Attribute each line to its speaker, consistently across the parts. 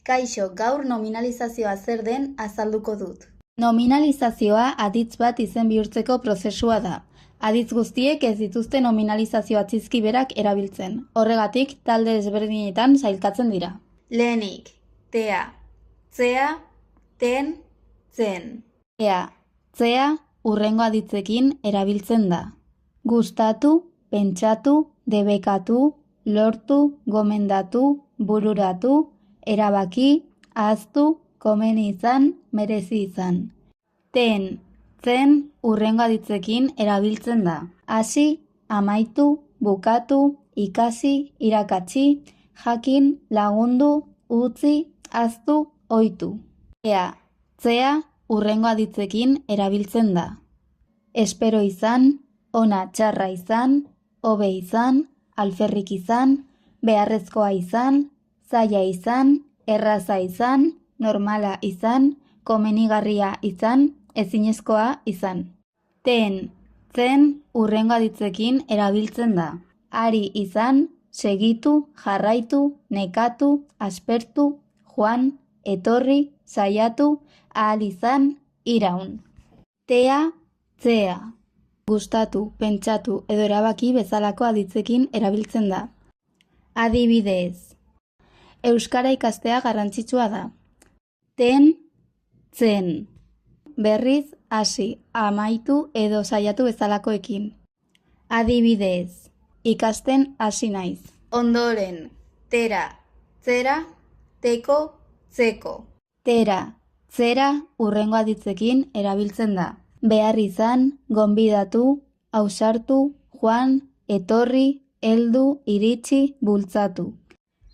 Speaker 1: Kaixo, gaur nominalizazioa zer den azalduko dut. Nominalizazioa aditz bat izen bihurtzeko prozesua da. Aditz guztiek ez dituzte nominalizazio atzizki berak erabiltzen. Horregatik, talde ezberdinetan sailkatzen dira. Lehenik, tea, tzea, ten, tzen. Tea, tzea, hurrengo aditzekin erabiltzen da. Gustatu, pentsatu, debekatu, lortu, gomendatu, bururatu, erabaki, ahaztu, komeni izan, merezi izan. Ten, tzen, hurrengo aditzekin erabiltzen da. Hasi, amaitu, bukatu, ikasi, irakatsi, jakin, lagundu, utzi, ahaztu, ohitu. Tea, tzea, hurrengo aditzekin erabiltzen da. Espero izan, ona txarra izan, hobe izan, alferrik izan, beharrezkoa izan, zaila izan, erraza izan, normala izan, komenigarria izan, ezinezkoa izan. Ten, tzen, hurrengo aditzekin erabiltzen da. Ari izan, segitu, jarraitu, nekatu, aspertu, joan, etorri, saiatu, ahal izan, iraun. Tea, tzea. Gustatu, pentsatu edo erabaki bezalako aditzekin erabiltzen da. Adibidez, euskara ikastea garrantzitsua da. Ten, tzen. Berriz, hasi, amaitu edo saiatu bezalakoekin. Adibidez, ikasten hasi naiz. Ondoren, tera, tzera, teko, tzeko. Tera, tzera, hurrengo aditzekin erabiltzen da. Behar izan, gonbidatu, ausartu, joan, etorri, heldu, iritsi, bultzatu.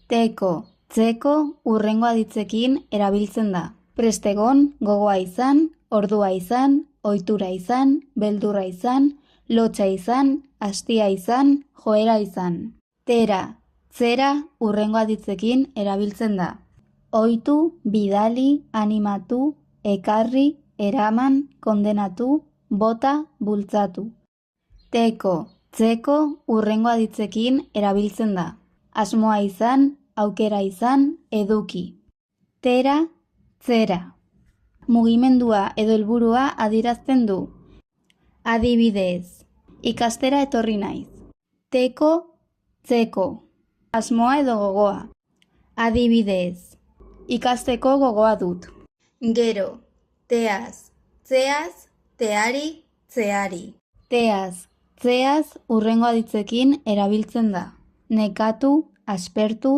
Speaker 1: Teko, tzeko, hurrengo aditzekin erabiltzen da. Prestegon, gogoa izan, ordua izan, ohitura izan, beldurra izan, lotsa izan, astia izan, joera izan. Tera, tzera, hurrengo aditzekin erabiltzen da. Ohitu, bidali, animatu, ekarri, eraman, kondenatu, bota, bultzatu. Teko, tzeko, hurrengo aditzekin erabiltzen da. Asmoa izan, aukera izan, eduki. Tera, tzera. Mugimendua edo helburua adierazten du. Adibidez, ikastera etorri naiz. Teko, tzeko. Asmoa edo gogoa. Adibidez, ikasteko gogoa dut. Gero, teaz, tzeaz, teari, tzeari. Teaz, tzeaz, hurrengo aditzekin erabiltzen da. Nekatu, aspertu,